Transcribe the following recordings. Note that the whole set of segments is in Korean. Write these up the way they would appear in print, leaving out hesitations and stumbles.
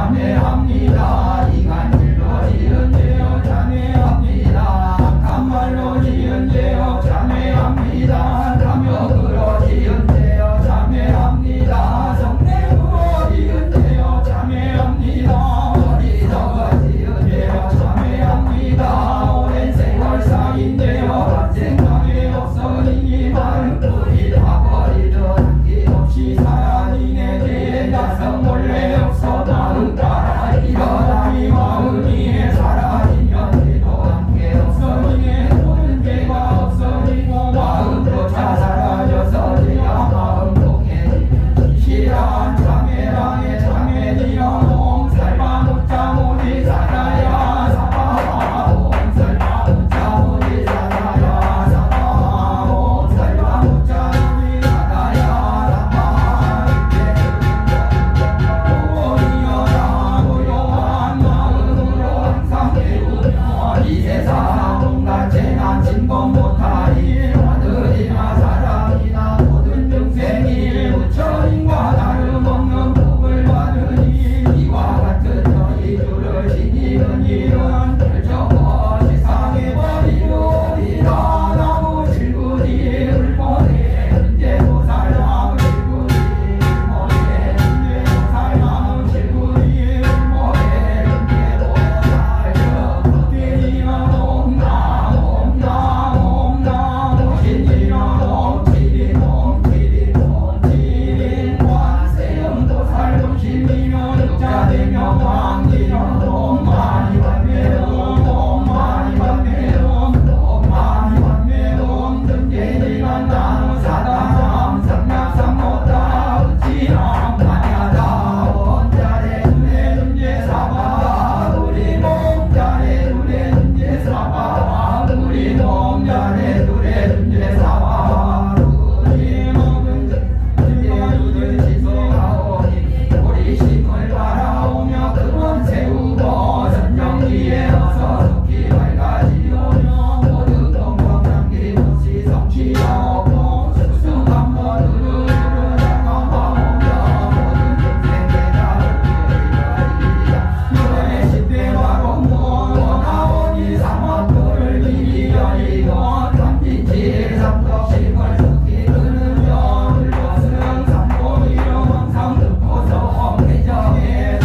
자매합니다. 이간질로 지은 죄요 자매합니다. 악한 말로 지은 죄요 자매합니다. 탐욕으로 지은 죄요 자매합니다. 성내으로 지은 죄요 자매합니다. 어리석어 지은 죄요 자매합니다. 오랜 세월 쌓인 죄요 생각이 없으니 많은 뿌리 다 버리듯 한기없이 사라지네. 죄의 자성 몰래 없어 마음 따라 일어나 이 마음 위에 사라지면 죄도 함께 없어지네. 모든 죄가 없어지고 마음조차 사라져서 죄가 마음 통해지네. 진실한 자매랑의 자매니여 몸살바 못자 못이 살아야 사바와 몸살바 못자 못이 살아야 사바와 몸살바 못자 못이 살아야 오리여라 고요한 마음으로 항상 배우며 이 세상 온갖 재난 진공 못하리. 하늘이나 사람이나 모든 중생이 부처님과 다름없는 복을 받으니 이와 같은 너희들을 지니는 일은 결정어 세상에 버리려리라. 나무 질구니 울보내 은재보살 나무 질구니 울보내 은재보살 나무 질구니 울보내 은재보살 저 옥기니나 옴나옴나옴나옴 신이나 옴치린 옴치린 옴치린 관세음보살 음심이며 육자되며 왕기며 옴마니 완매음 옴마니 완매음 옴마니 완매음 등재니가 나무사다 삼삼삼못다 우치나 마냐다 원자래 눈에 눈제사바 우리 몸자래 눈에 눈제사바 우리 몸자래 눈에 눈제사바 우리 몸은 눈에 지속하오니 우리 심을 바라오며 그런 세우고 선정기에 어서 속히 밝아지오며 모든 동공 남김없이 성취하옵고 수수한 모두를 장엄하오며 모든 중생의 나를 너의 십대와 공무원 원하오니 삼업도를 미리 열리고 탐진치 삼덕심을 속히 드느며 불것은 삼보이름 항상 듣고서 개정에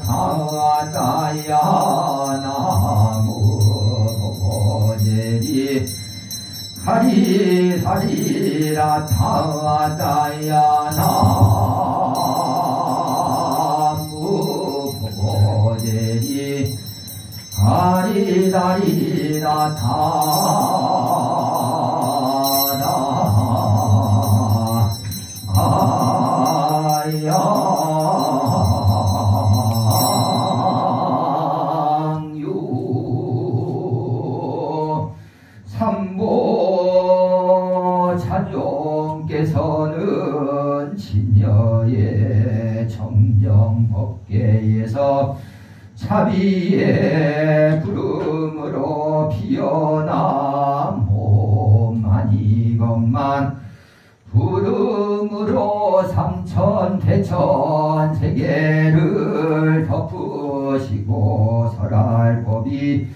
타다야 나무 보제리 가리사리라 타다야 나무 보제리 가리다리라 삼보 찬종께서는 진여의 정정법계에서 차비의 구름으로 피어난 몸아니건만 구름으로 삼천 대천 세계를 덮으시고 설할 법이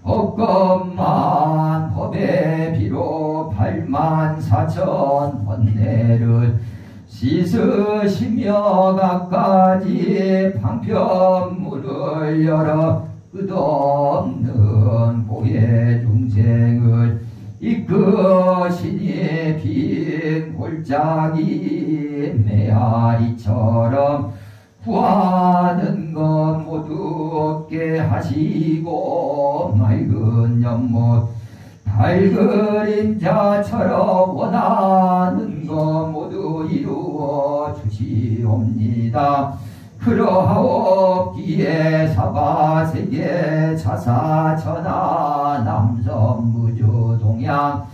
없건만 법의 비로 84,000 번뇌를 씻으시며 갖가지 방편문을 열어 끝없는 보혜 중생을 이끄시니 빈 골짜기 메아리처럼 구하는 것 모두 얻게 하시고 맑은 연못 달그림자처럼 원하는 것 모두 이루어 주시옵니다. 그러하옵기에 사바세계 자사천하 남섬무주 동양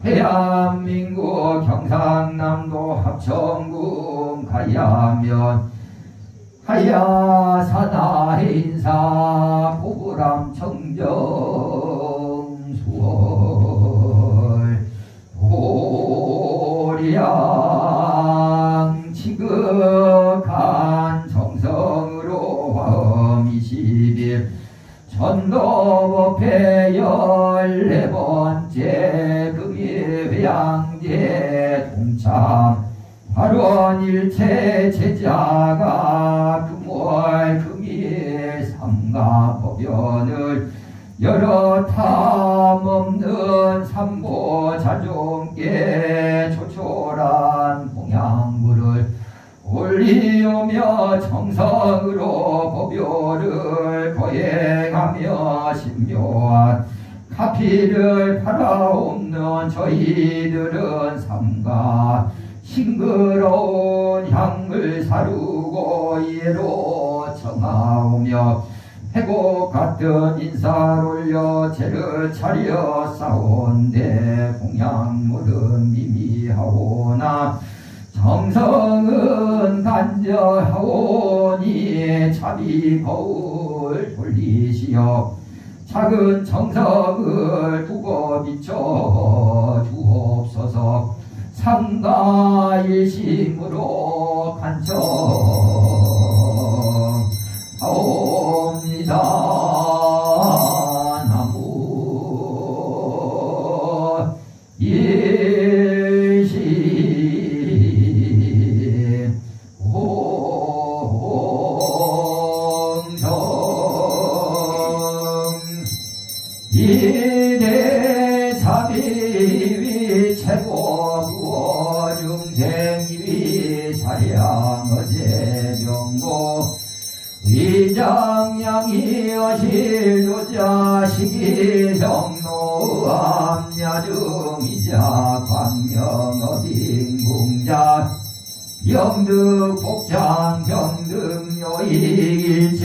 대한민국 경상남도 합천군 가야면 하야사나 해인사 보부람 청정 수월 보리양 지극한 정성으로 화엄 20일 전도법회 14번째 금일회양제 동참 발원일체 제자가 금월 금일 삼가법연을 여러 탐없는 삼보 자종께 초초란 공양물을 올리오며 정성으로 법요를 거행하며 신묘한 가피를 팔아옵는 저희들은 삼가 싱그러운 향을 사르고 예로 청하오며 해곡 같은 인사를 올려 제를 차려 싸운데 공양물은 미미하오나 정성은 간절하오니 자비 거울 돌리시어 작은 정성을 두고 비춰 주옵소서. 삼가일심으로 간청하옵니다. 나무 일심 홍성 이대 자비위 최고 중생이 사량어제 병고 위장량이 어실도자 시기정로 암야중이자 광명어빈궁자 영득복장 병등요일체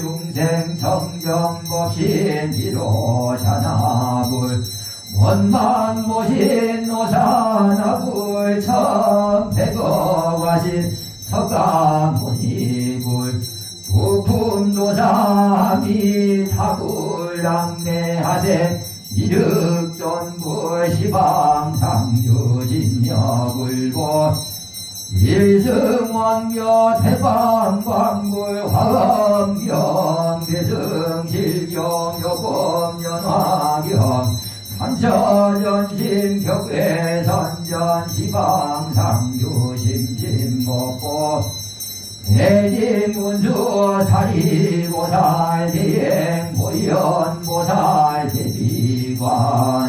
중생 정정법신 비로샤나불 원만모신 노사나불 천백어와신 석가모니불 부품노사미 타불랑내하세 이륵전불 시방상주진여불보 일승원교 대방광불 화엄경 대승실경 요범연화경 삼천전심 격외선전 시방상주심심법보 대진문수 사리보살 대행보현보살 대비관세요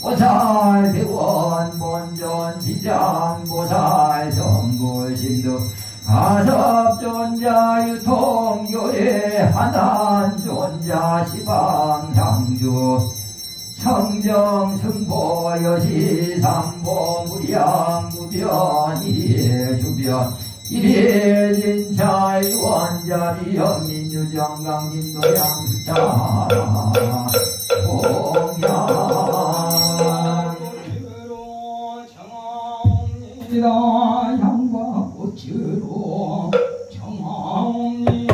보살 대원 본존 지장보살 정불심도 가섭존자 유통교회 하난존자 시방상주 청정승보 여시삼보 무량무변 이해주변 이래진차 유원자 비현민유정강 김도양수차 공양 향과 꽃으로 청하옵니다.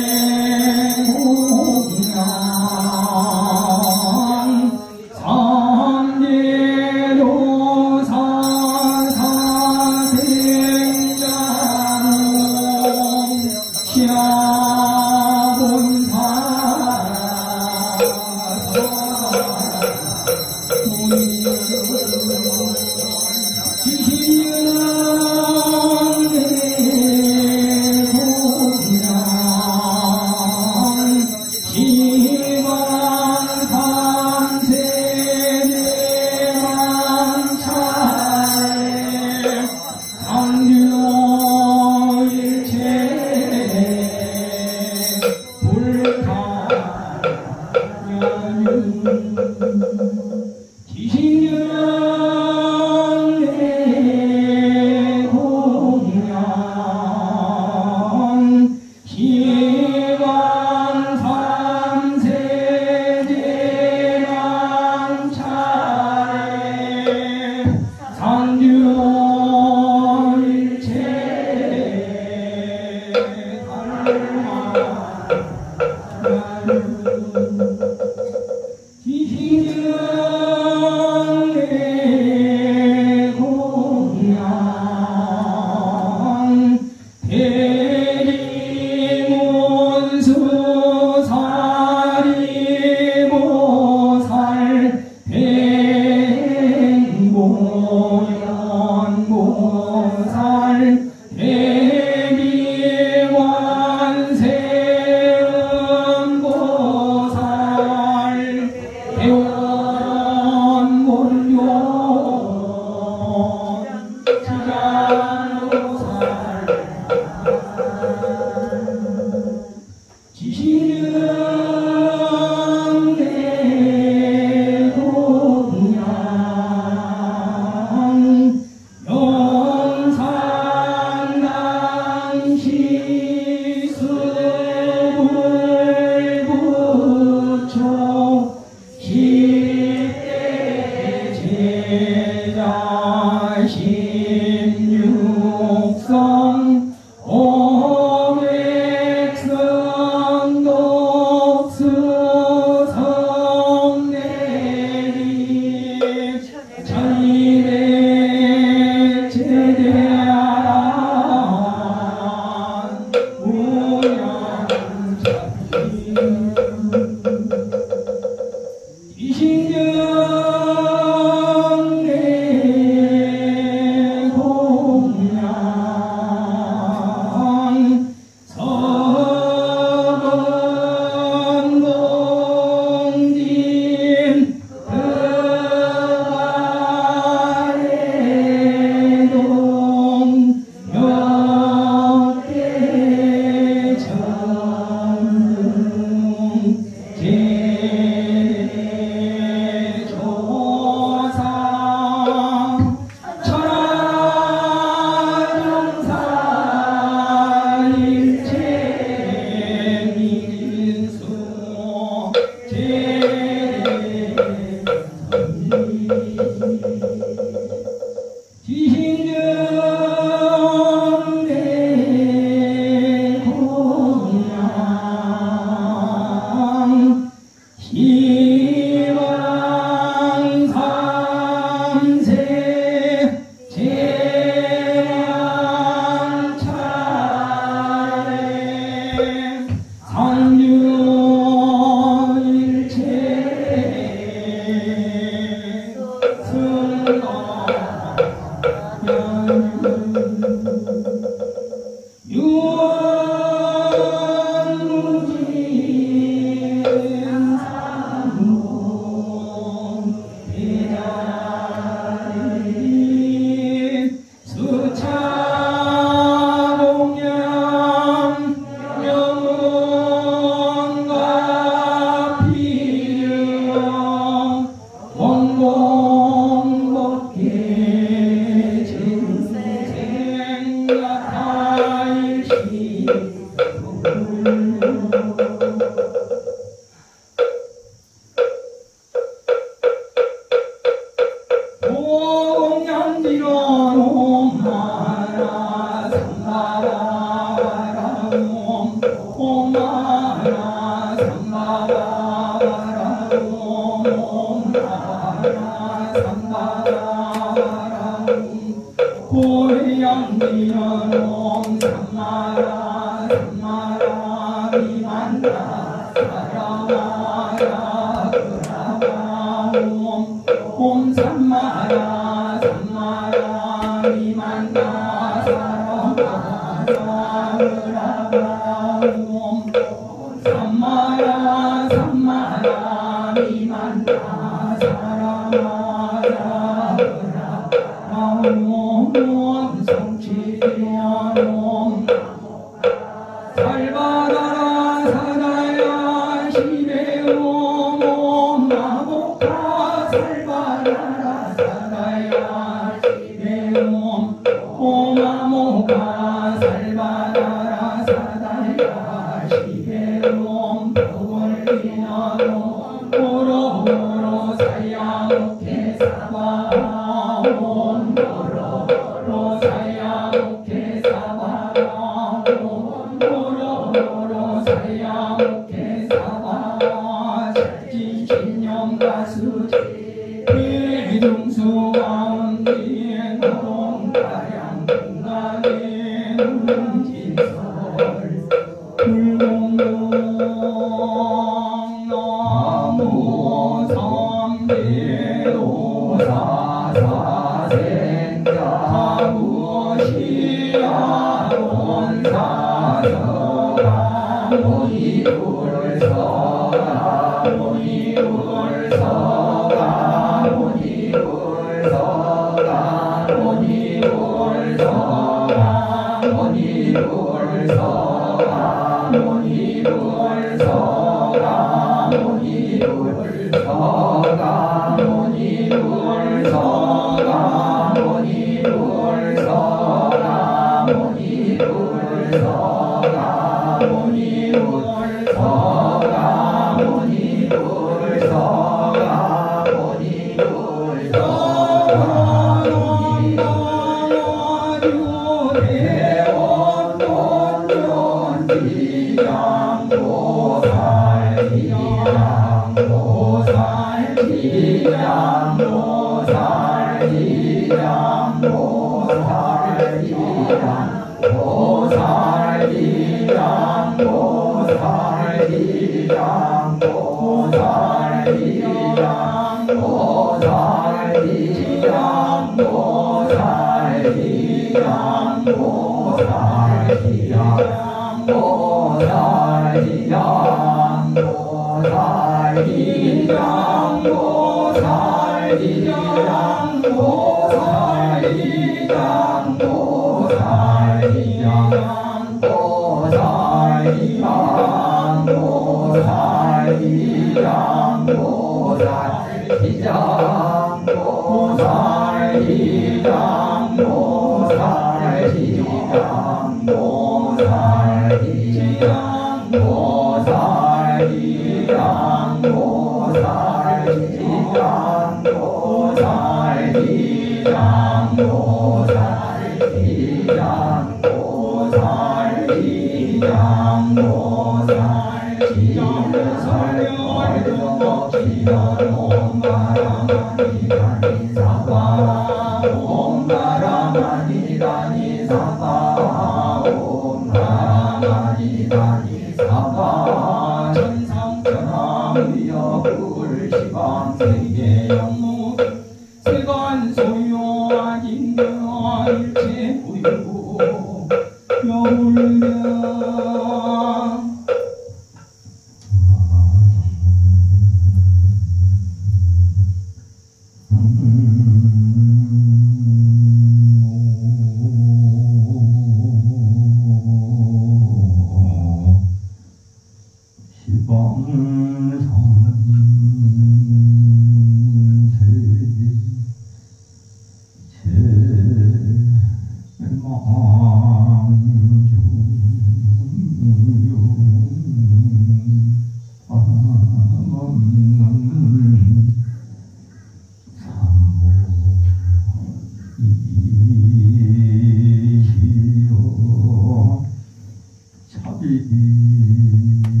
이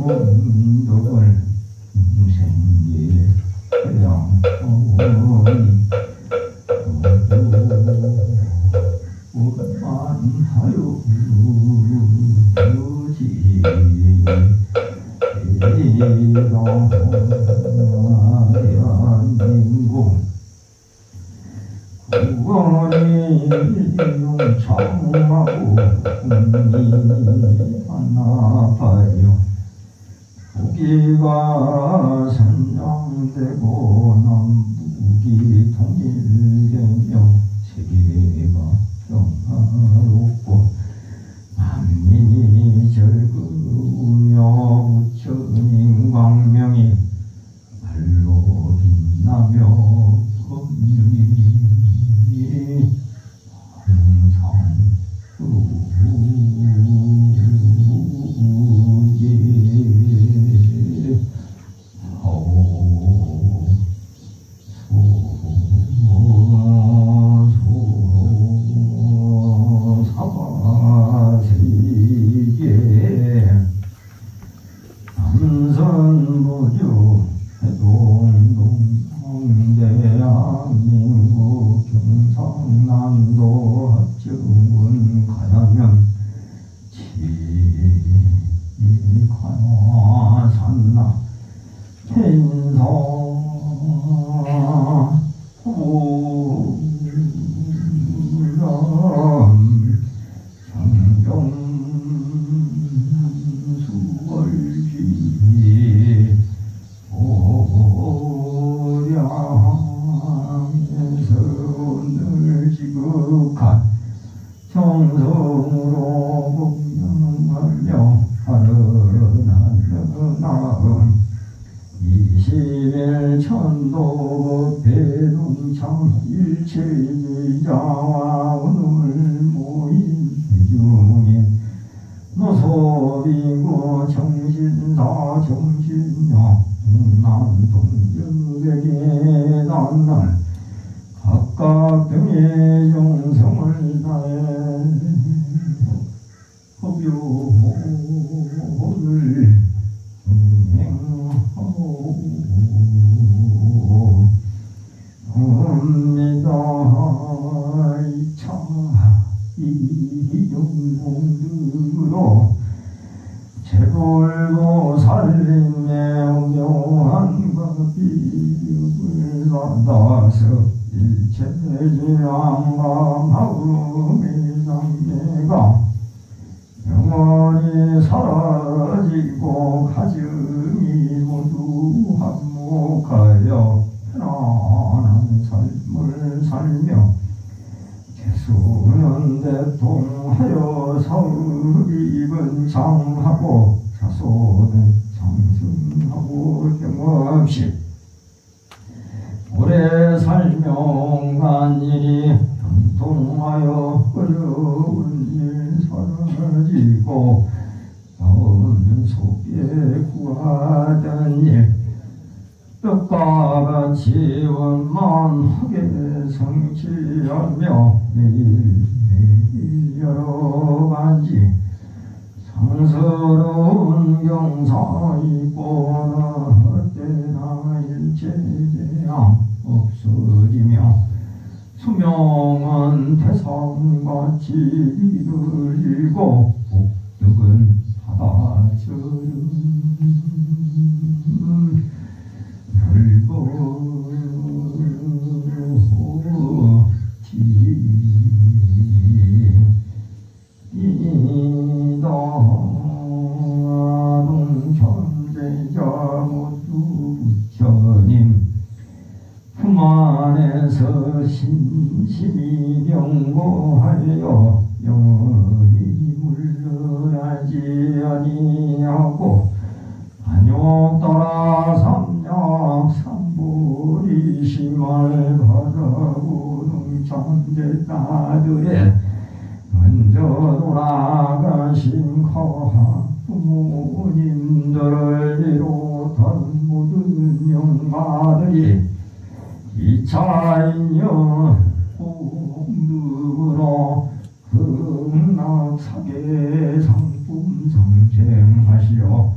문덕을 생기 양포니 오만하여 우지 대한민국 구원이 용창하고 국민이 하나봐요. 북이가 선양되고 남북이 통일되며 세계가 평화롭고 만민이 즐거우며 부처님 광명이 발로 빛나며 법률이 항상 남선무주 해동동 대한민국 경상남도 합정군 가야면 지관화산나 행사 호람 장정 수월기 오량에서 오늘 지극한 정성으로 공양하며 하늘하늘 나음 20일 천도 배동참 일체자와 오늘 모인 중에 노소비고 정신사 정신력 남동역에게 난날 각각 병의 정성을 다해 법요를 행하오 옵니다. 이차 이용공들로 재돌고 살림에 오묘한 법비를 받아서 일체지양과 마음의 장애가 영원히 사라지고 가정이 모두 한몫하여 편안한 삶을 살며 개수는 대통하여 사업이 번창하고 자손은 장승하고 경없이 오래 살며 간일이 형통하여 어려운 일 사라지고 없는 속에 구하던 일 뼈가 같이 원만하게 성취하며 매일매일 여러 가지 상스러운 경사이고 때나 일체재앙 없어지며 수명은 태산같이 이르고 복덕은 바다처럼 넓어지이다. 동천대자 모두 부처님 품 안에서 신심이 경고하여 영원히 물러나지 아니하고 안욕 따라 삼약 삼보리 심할 바라고 동천대 따들에 먼저 돌아가신 거하 부모님들을 비롯한 모든 영가들이 이차인여 공덕으로 극락사계 상품 성쟁하시어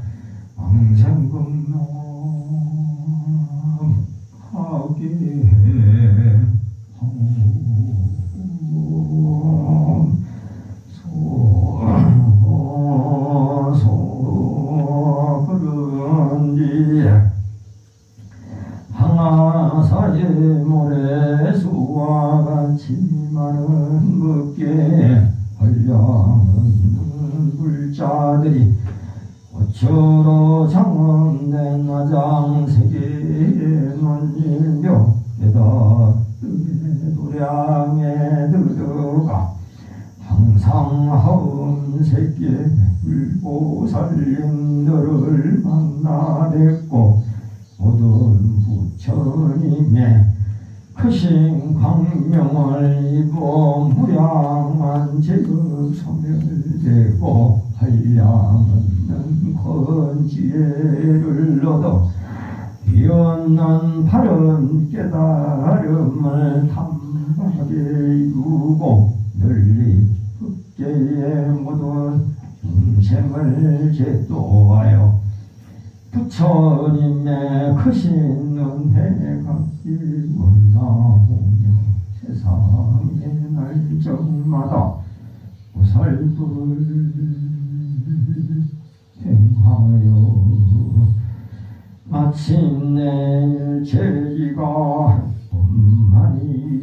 부처로 장엄된 화장세계 논일묘 깨닫게 도량에 들어가 항상 하운 새끼 울고 살림 너를 만나 뵙고 모든 부처님의 크신 광명을 입어 무량한 제급 소멸되고 한량없는 권지혜를 얻어 비었는 바른 깨달음을 담하게 이루고 널리 법계의 모든 중생을 제도하여 부처님의 크신 은혜 갚기 원하오며 세상의 날정마다 보살불 행하여 마침내 제기가 엄만이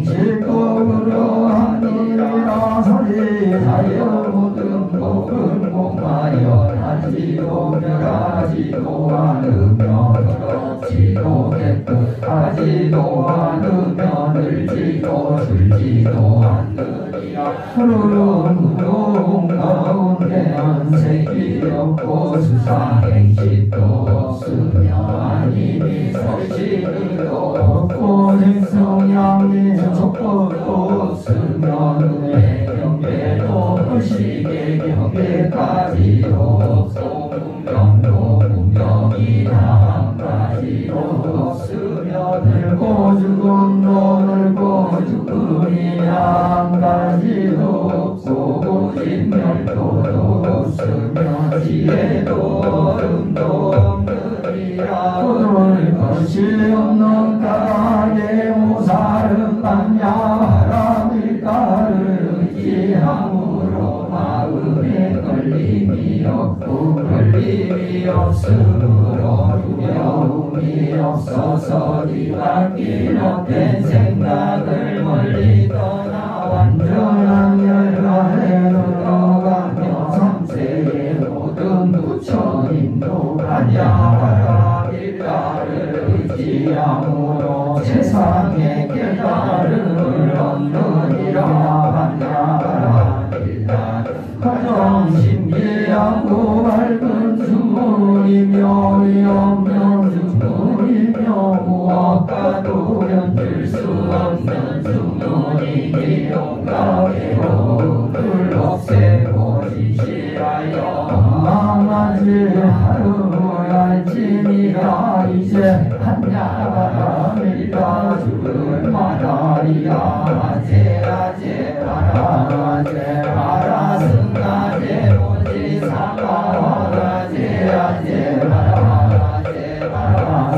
수상행실법으로 하니라 사리하여 모든 법은 공하여 하지도 멸하지도 않으며 더럽지도 깨끗하지도 않으며 늘지도 줄지도 않느니라. 푸른 무용 가운데 안색이 없고 수상행실도 없으며 아니니 설치도 없고 생성량이 족법도 없으며 눈의 경계도 의식의 경계까지도 없고 문명도 문명이 한 가지도 없으며 늙고 죽음도 늙고 죽음이 한 가지도 없고 고진멸도도 없으며 지혜도 어른도 없느니라. 오늘 것이 없는 까닭에 오살은 만야라 밀가를 의지함으로 마음에 걸림이 없고 걸림이 없으므로 두려움이 없어서 뒤바뀐 헛된 생각을 멀리 떠나 완전한 열반에 들어가며 삼세의 모든 부처님도 반야하라 밀가를 의지함으로 세상의 깨달음을 얻느니라. 반야하라 밀가 가정신비하고 밝은 주문이며 위없는 주문이며 무엇과도 견딜 수 없는 주문이니 온갖 괴로움을 없애고 지시하여 망하지 하루할지니라. 이제 한야가라 밀가 죽을 말하리라. 아제 마라 승아제 모지 사마와라제 아제 마라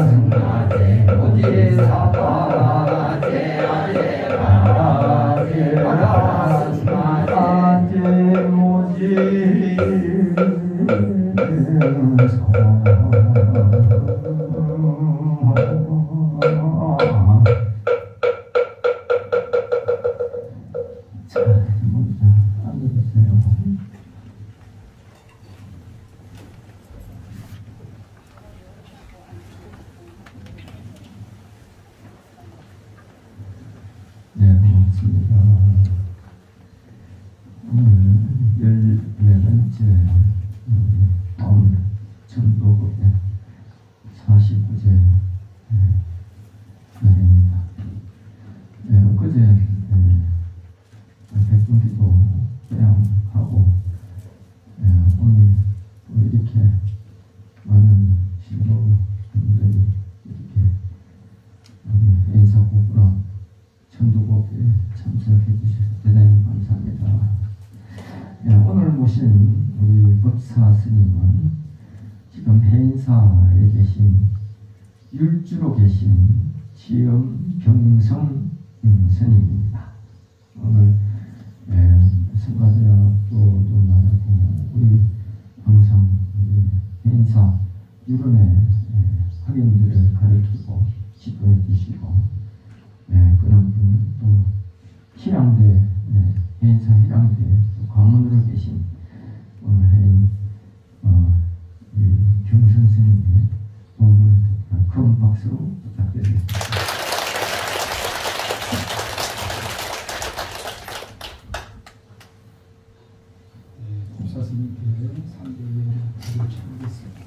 승아제 모지 사마와라제 아제 마라 승아제 모지 49제 날입니다. 엊그제 백분기도 개항하고 오늘 또 이렇게 많은 신도분들이 이렇게 인사고구랑 천도곡에 참석해 주셔서 대단히 감사합니다. 오늘 모신 우리 법사 스님은 지금 해인사에 계신 율주로 계신 지엄경성 스님입니다. 오늘 성가대학교도 나가고 우리 항상 우리 해인사 유론의 학연들을 가르치고 지도해 주시고 그런 분 또 희랑대 해인사 희랑대 또 광원으로 계신 오늘 해인 경 선생님의 오늘 큰 박수로 부탁드리겠습니다. 법사 스님께 300여 글을 전하겠습니다.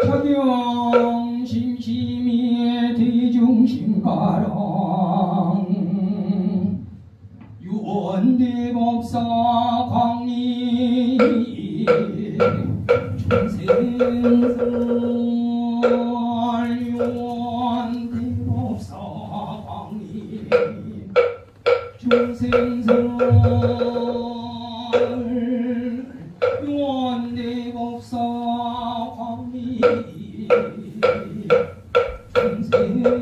자경 심심이의 대중심가랑 유원대법사 광리 중생설 유원대법사 광리 중생설 유원대법사 광리 중생설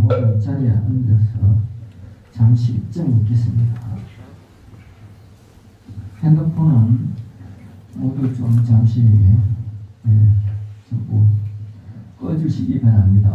모두 자리에 앉아서 잠시 입장이 있겠습니다. 핸드폰은 모두 좀 잠시 전부 꺼주시기 바랍니다.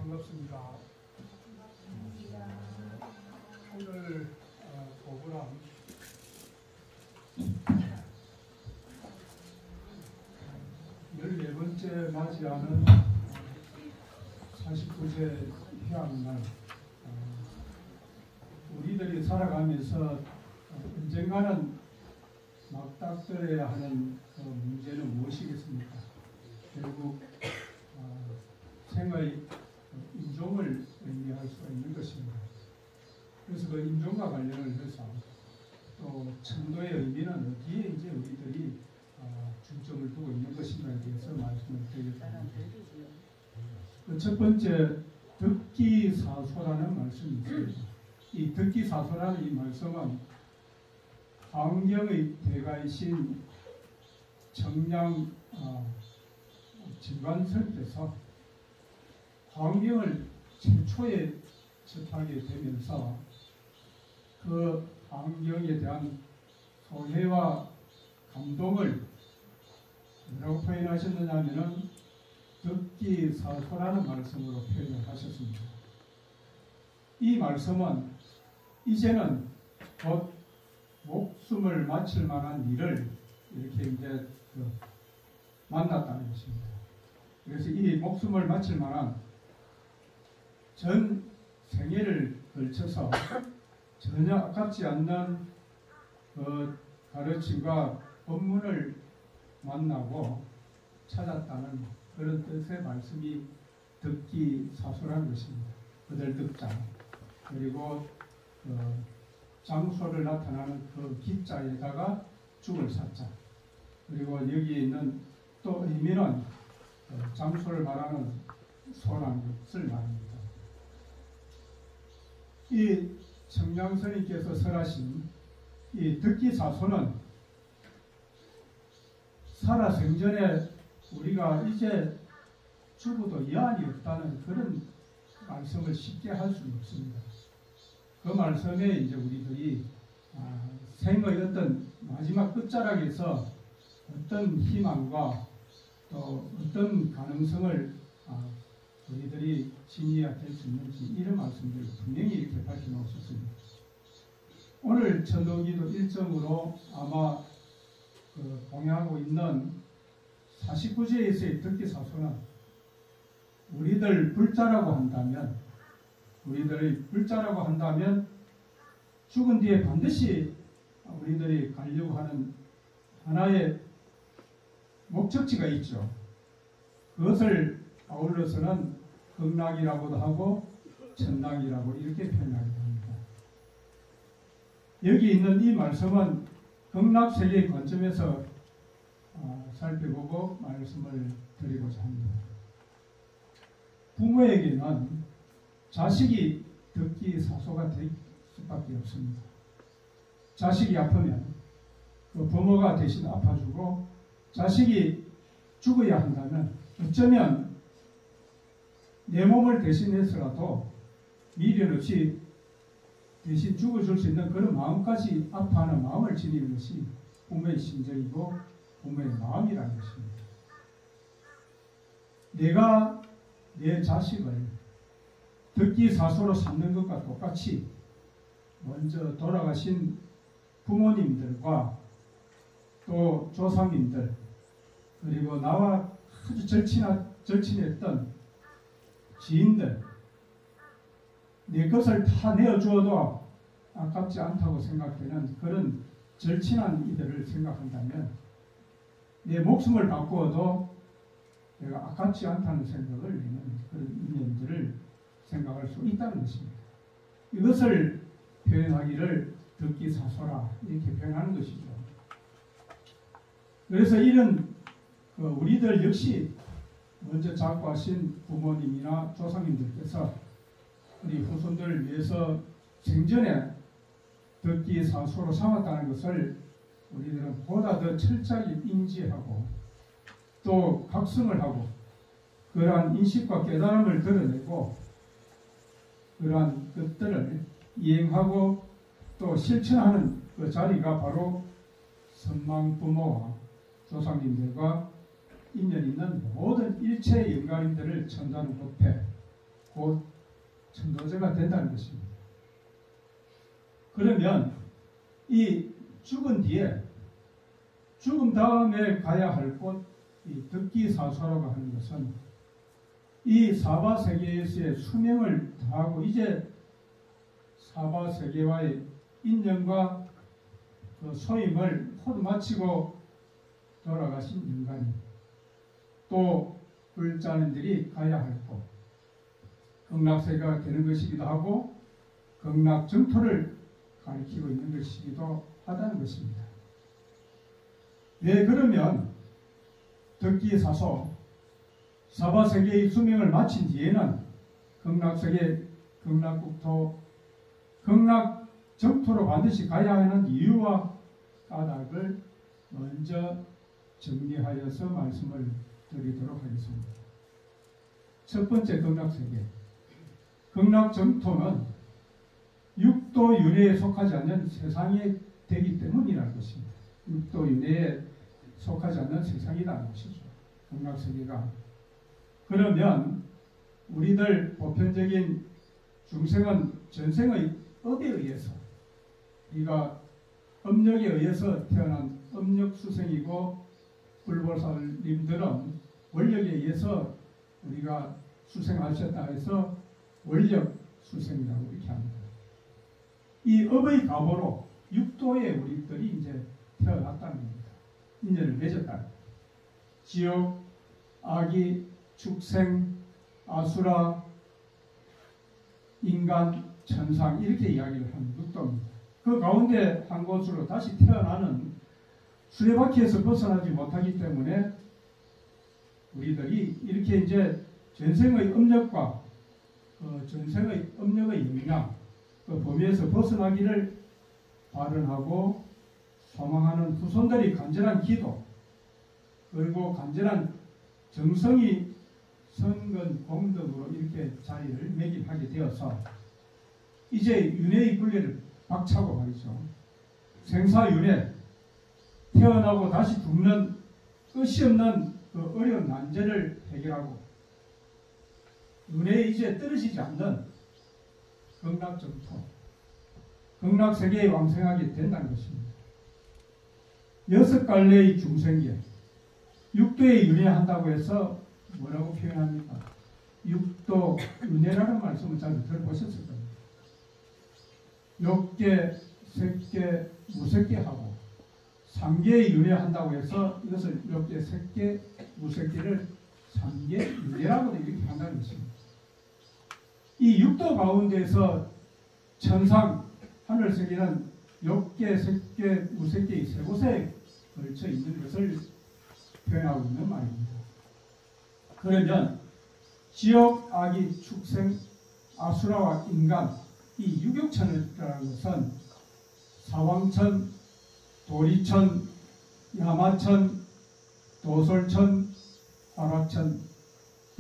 반갑습니다. 오늘 고구람 14번째 맞이하는 49세 휴양날 우리들이 살아가면서 언젠가는 맞닥뜨려야 하는 문제는 무엇이겠습니까? 결국 생의 인종을 의미할 수가 있는 것입니다. 그래서 그 인종과 관련을 해서 또 천도의 의미는 어디에 이제 우리들이 중점을 두고 있는 것인가에 대해서 말씀을 드리겠습니다. 그 첫 번째 덕기사소라는 말씀이 있습니다. 이 덕기사소라는 이 말씀은 환경의 대가이신 정량 진관설께서 환경을 최초에 접하게 되면서 그 환경에 대한 소회와 감동을 뭐라고 표현하셨느냐 하면은 덕기사소라는 말씀으로 표현을 하셨습니다. 이 말씀은 이제는 곧 목숨을 바칠 만한 일을 이렇게 이제 만났다는 것입니다. 그래서 이 목숨을 바칠 만한 전 생애를 걸쳐서 전혀 아깝지 않는 가르침과 법문을 만나고 찾았다는 그런 뜻의 말씀이 덕기사소라는 것입니다. 그들 덕자 그리고 장소를 나타나는 그 기자에다가 죽을 사자 그리고 여기 있는 또 의미는 장소를 말하는 소라는 것을 말합니다. 이 청량스님께서 설하신 이 득기사소는 살아생전에 우리가 이제 죽어도 여한이 없다는 그런 말씀을 쉽게 할 수는 없습니다. 그 말씀에 이제 우리들이 생의 어떤 마지막 끝자락에서 어떤 희망과 또 어떤 가능성을 우리들이 지니야 될 수 있는지 이런 말씀들을 분명히 이렇게 밝혀놓으셨습니다. 오늘 천도기도 1점으로 아마 공유하고 있는 49제에서의 득기사소는 우리들이 불자라고 한다면 죽은 뒤에 반드시 우리들이 가려고 하는 하나의 목적지가 있죠. 그것을 아울러서는 극락이라고도 하고 천락이라고 이렇게 표현하기도 합니다. 여기 있는 이 말씀은 극락세계의 관점에서 살펴보고 말씀을 드리고자 합니다. 부모에게는 자식이 득기사소가 될 수밖에 없습니다. 자식이 아프면 그 부모가 대신 아파주고, 자식이 죽어야 한다면 어쩌면 내 몸을 대신해서라도 미련 없이 대신 죽어줄 수 있는 그런 마음까지 아파하는 마음을 지니는 것이 부모의 심정이고 부모의 마음이라는 것입니다. 내가 내 자식을 득기사소로 삼는 것과 똑같이 먼저 돌아가신 부모님들과 또 조상님들, 그리고 나와 아주 절친했던 지인들, 내 것을 다 내어주어도 아깝지 않다고 생각되는 그런 절친한 이들을 생각한다면 내 목숨을 바꾸어도 내가 아깝지 않다는 생각을 내는 그런 인연들을 생각할 수 있다는 것입니다. 이것을 표현하기를 득기사소라 이렇게 표현하는 것이죠. 그래서 이런 우리들 역시 먼저 작고하신 부모님이나 조상님들께서 우리 후손들을 위해서 생전에 득기사소로 삼았다는 것을 우리들은 보다 더 철저하게 인지하고 또 각성을 하고 그러한 인식과 깨달음을 드러내고 그러한 것들을 이행하고 또 실천하는 그 자리가 바로 선망 부모와 조상님들과 인연 있는 모든 일체의 영가인들을 천다는 법회, 곧 천도제가 된다는 것입니다. 그러면 이 죽은 뒤에 죽음 다음에 가야 할 곳, 이 득기사소라고 하는 것은 이 사바세계에서의 수명을 다하고 이제 사바세계와의 인연과 그 소임을 모두 마치고 돌아가신 인간이 또 불자님들이 가야 할 곳, 극락세계가 되는 것이기도 하고 극락정토를 가리키고 있는 것이기도 하다는 것입니다. 왜 그러면 득기사소 사바세계의 수명을 마친 뒤에는 극락세계, 극락국토, 극락정토로 반드시 가야 하는 이유와 까닭을 먼저 정리하여서 말씀을 드리도록 하겠습니다. 첫 번째 극락세계, 극락정토는 육도윤회에 속하지 않는 세상이 되기 때문이라는 것입니다. 육도윤회에 속하지 않는 세상이라는 것이죠. 극락세계가. 그러면 우리들 보편적인 중생은 전생의 업에 의해서, 우리가 업력에 의해서 태어난 업력수생이고, 불보살님들은 원력에 의해서 우리가 수생하셨다 해서 원력수생이라고 이렇게 합니다. 이 업의 가보로 육도에 우리들이 이제 태어났다는 겁니다. 인연을 맺었다. 지옥, 아기, 축생, 아수라, 인간, 천상 이렇게 이야기를 하는 육도입니다. 그 가운데 한 곳으로 다시 태어나는 수레바퀴에서 벗어나지 못하기 때문에 우리들이 이렇게 이제 전생의 업력과 전생의 업력의 영향, 그 범위에서 벗어나기를 발언하고 소망하는 후손들이 간절한 기도 그리고 간절한 정성이 선근 공덕으로 이렇게 자리를 매김하게 되어서 이제 윤회의 굴레를 박차고 말이죠. 생사윤회, 태어나고 다시 죽는 끝이 없는 그 어려운 난제를 해결하고 윤회에 이제 떨어지지 않는 극락정토, 극락세계에 왕생하게 된다는 것입니다. 6갈래의 중생계, 6도에 윤회한다고 해서 뭐라고 표현합니까? 6도 윤회라는 말씀을 잘 들어보셨을 겁니다. 6개, 3개, 무색계하고 3개의 윤회한다고 해서 이것을 6개, 3개, 무색계를 3개 윤회라고 이렇게 한다는 것입니다. 이 6도 가운데서 천상, 하늘세계는 6개, 3개, 무색계의 세 곳에 걸쳐 있는 것을 표현하고 있는 말입니다. 그러면 지옥, 악이, 축생, 아수라와 인간 이 유격천이라는 것은 사왕천, 도리천, 야마천, 도솔천, 화락천,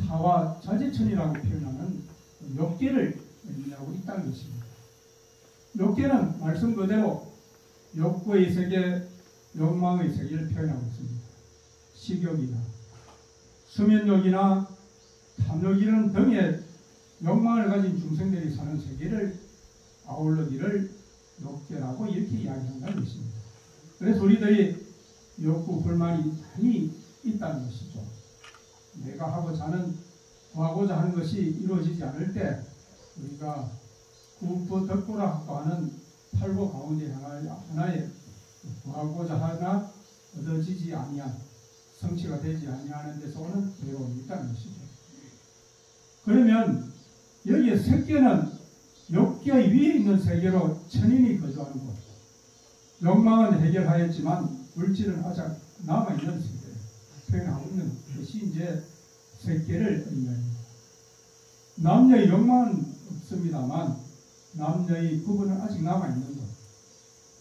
타와 자재천이라고 표현하는 6개를 의미하고 있다는 것입니다. 6개는 말씀 그대로 욕구의 세계, 욕망의 세계를 표현하고 있습니다. 식욕이나 수면욕이나 탐욕이라는 등의 욕망을 가진 중생들이 사는 세계를 아울러기를 욕계라고 이렇게 이야기한다는 것입니다. 그래서 우리들이 욕구, 불만이 많이 있다는 것이죠. 내가 구하고자 하는 것이 이루어지지 않을 때 우리가 구부덕구라고 하는 팔보 가운데 하나에 구하고자 하나 얻어지지 아니한 성취가 되지 아니하는 데서 오는 괴로움이 있다는 것이죠. 그러면 여기에 색계는 욕계 위에 있는 세계로 천인이 거주하는 곳. 욕망은 해결하였지만 물질은 아직 남아있는 세계를 표현하고 있는 것이 이제 색계를 의미합니다. 남녀의 욕망은 없습니다만 남녀의 부분은 아직 남아있는 곳.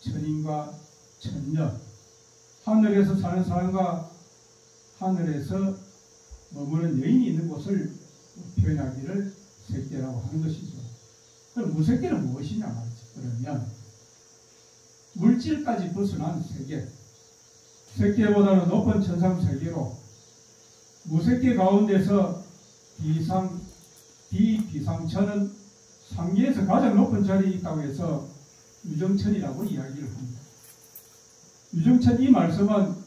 천인과 천녀, 하늘에서 사는 사람과 하늘에서 머무는 여인이 있는 곳을 표현하기를 색계라고 하는 것이죠. 그럼 무색계는 무엇이냐 말이죠. 그러면 물질까지 벗어난 세계, 색계보다는 높은 천상 세계로 무색계 가운데서 비비상천은 상계에서 가장 높은 자리에 있다고 해서 유정천이라고 이야기를 합니다. 유정천 이 말씀은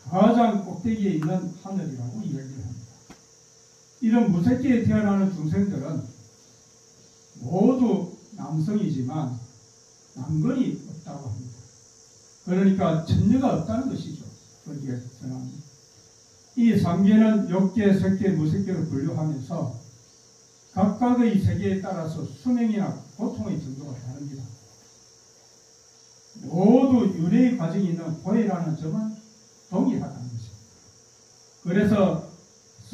가장 꼭대기에 있는 하늘이라고 이야기를 합니다. 이런 무색계에 태어나는 중생들은 모두 남성이지만 남건이 없다고 합니다. 그러니까 천녀가 없다는 것이죠. 거기에서는 이 삼계는 욕계, 색계, 무색계로 분류하면서 각각의 세계에 따라서 수명이나 고통의 정도가 다릅니다. 모두 윤회의 과정이 있는 고해라는 점은 동일하다는 것입니다. 그래서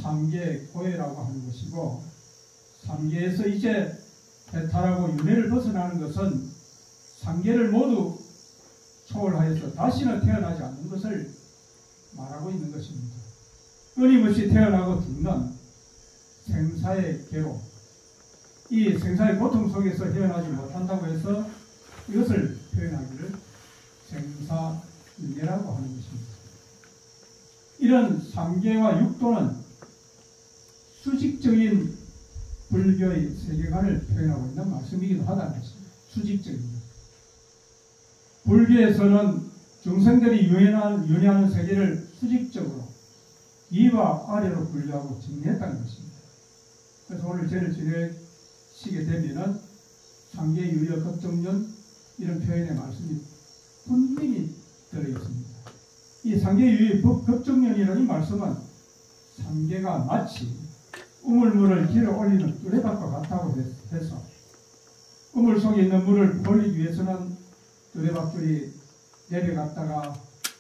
삼계 고해라고 하는 것이고, 삼계에서 이제 해탈하고 윤회를 벗어나는 것은 삼계를 모두 초월하여서 다시는 태어나지 않는 것을 말하고 있는 것입니다. 끊임없이 태어나고 죽는 생사의 괴로, 이 생사의 고통 속에서 헤어나지 못한다고 해서 이것을 표현하기를 생사윤회라고 하는 것입니다. 이런 삼계와 육도는 수직적인 불교의 세계관을 표현하고 있는 말씀이기도 하다는 것입니다. 수직적입니다. 불교에서는 중생들이 윤회하는 세계를 수직적으로 위와 아래로 분류하고 정리했다는 것입니다. 그래서 오늘 제를 지내시게 되면은 상계, 유여, 급정륜 이런 표현의 말씀이 분명히 들어있습니다. 이 상계, 유여, 급정륜이라는 이 말씀은 상계가 마치 우물물을 길어 올리는 뚜레밭과 같다고 해서 우물 속에 있는 물을 올리기 위해서는 뚜레밭줄이 내려갔다가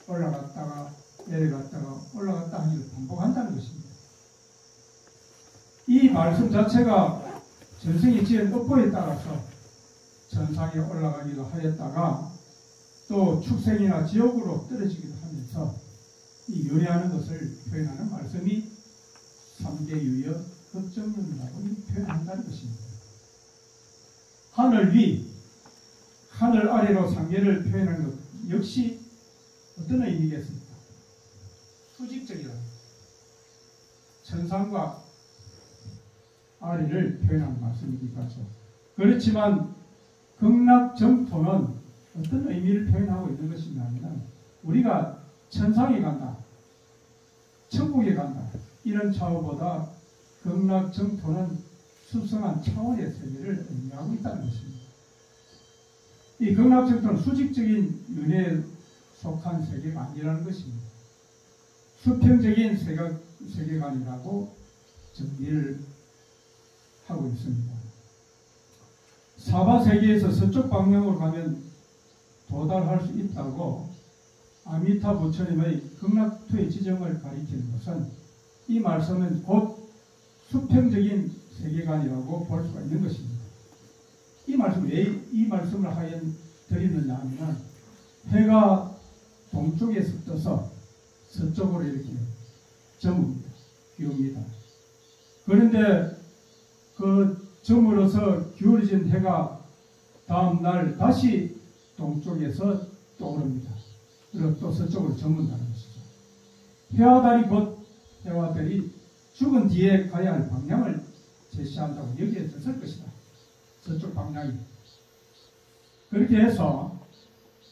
올라갔다가 내려갔다가 올라갔다 하기를 반복한다는 것입니다. 이 말씀 자체가 전생이 지은 업보에 따라서 전상에 올라가기도 하였다가 또 축생이나 지옥으로 떨어지기도 하면서 이 요리하는 것을 표현하는 말씀이 3계 유여 흑정론이라고 표현한다는 것입니다. 하늘 위, 하늘 아래로 3계를 표현하는 것 역시 어떤 의미겠습니까? 수직적이라 천상과 아래를 표현하는 말씀이기도 하죠. 그렇지만 극락정토는 어떤 의미를 표현하고 있는 것이냐면 우리가 천상에 간다, 천국에 간다 이런 차원보다 극락정토는 수성한 차원의 세계를 의미하고 있다는 것입니다. 이 극락정토는 수직적인 윤회에 속한 세계가 아니라는 것입니다. 수평적인 세계관이라고 정리를 하고 있습니다. 사바세계에서 서쪽 방향으로 가면 도달할 수 있다고 아미타 부처님의 극락토의 지정을 가리키는 것은 이 말씀은 곧 수평적인 세계관이라고 볼 수가 있는 것입니다. 이 말씀 왜 이 말씀을 하여 드리느냐 하면 해가 동쪽에서 떠서 서쪽으로 이렇게 저뭅니다. 기웁니다. 그런데 그 저물어서 기울어진 해가 다음날 다시 동쪽에서 떠오릅니다. 그리고 또 서쪽으로 저문다는 것이죠. 해와 달이 곧 해와 달이 죽은 뒤에 가야 할 방향을 제시한다고 여기에 썼을 것이다. 서쪽 방향이. 그렇게 해서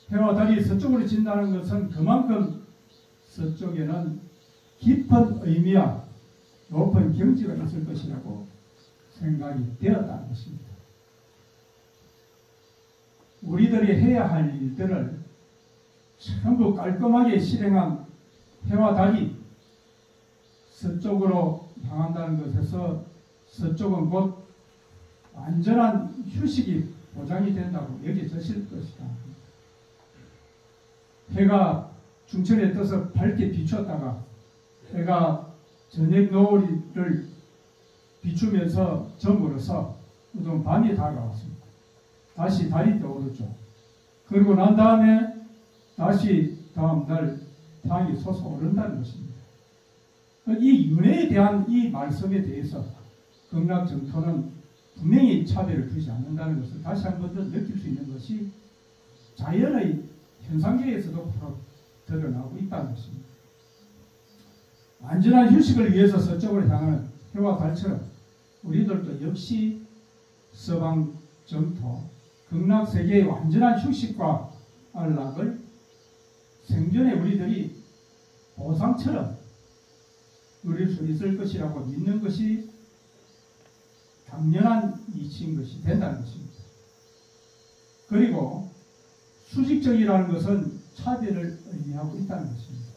해와 달이 서쪽으로 진다는 것은 그만큼 서쪽에는 깊은 의미와 높은 경지가 있을 것이라고 생각이 되었다는 것입니다. 우리들이 해야 할 일들을 전부 깔끔하게 실행한 해와 달이 서쪽으로 향한다는 것에서 서쪽은 곧 완전한 휴식이 보장이 된다고 여겨졌을 것이다. 해가 중천에 떠서 밝게 비추었다가 해가 저녁 노을을 비추면서 저물어서 어두운 밤이 다가왔습니다. 다시 달이 떠오르죠. 그리고 난 다음에 다시 다음날太陽 솟아오른다는 것입니다. 이 윤회에 대한 이 말씀에 대해서 극락정토는 분명히 차별을 두지 않는다는 것을 다시 한 번 더 느낄 수 있는 것이 자연의 현상계에서도 바로 드러나고 있다는 것입니다. 완전한 휴식을 위해서 서쪽으로 향하는 해와 달처럼 우리들도 역시 서방정토 극락세계의 완전한 휴식과 안락을 생전에 우리들이 보상처럼 누릴 수 있을 것이라고 믿는 것이 당연한 이치인 것이 된다는 것입니다. 그리고 수직적이라는 것은 차별을 의미하고 있다는 것입니다.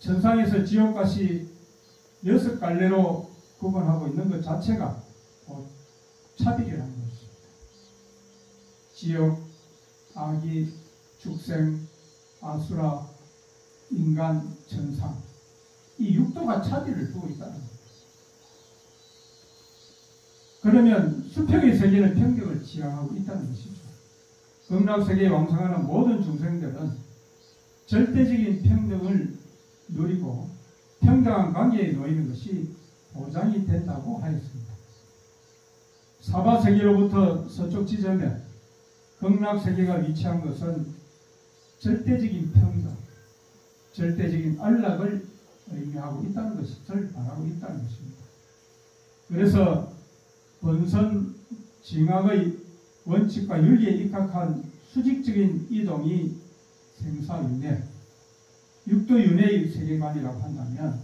천상에서 지옥까지 6갈래로 구분하고 있는 것 자체가 차별이라는 것입니다. 지옥, 아기, 축생, 아수라, 인간, 천상 이 6도가 차별을 두고 있다는 겁니다. 그러면 수평의 세계는 평등을 지향하고 있다는 것이죠. 극락세계에 왕성하는 모든 중생들은 절대적인 평등을 누리고 평등한 관계에 놓이는 것이 보장이 된다고 하였습니다. 사바세계로부터 서쪽 지점에 극락세계가 위치한 것은 절대적인 평등, 절대적인 안락을 의미하고 있다는 것을 말하고 있다는 것입니다. 그래서 본선 징악의 원칙과 윤리에 입각한 수직적인 이동이 생사윤회, 육도윤회의 세계관이라고 한다면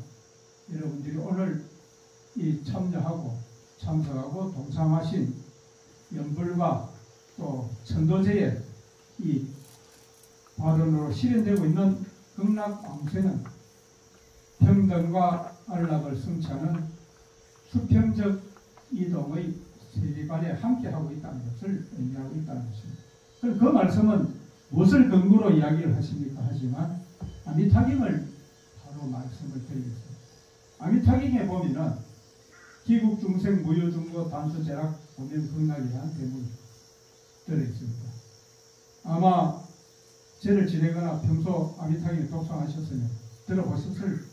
여러분들이 오늘 이 참여하고 참석하고 동참하신 연불과 또 천도제의 이 발언으로 실현되고 있는 극락왕세는 평등과 안락을 성취하는 수평적 이동의 세계관에 함께하고 있다는 것을 의미하고 있다는 것입니다. 그럼 그 말씀은 무엇을 근거로 이야기를 하십니까? 하지만 아미타경을 바로 말씀을 드리겠습니다. 아미타경에 보면은 기국중생 무유중고 단수제락 고면극락이라는 대문이 들어있습니다. 아마 죄를 지내거나 평소 아미타경에 독상하셨으면 들어보셨을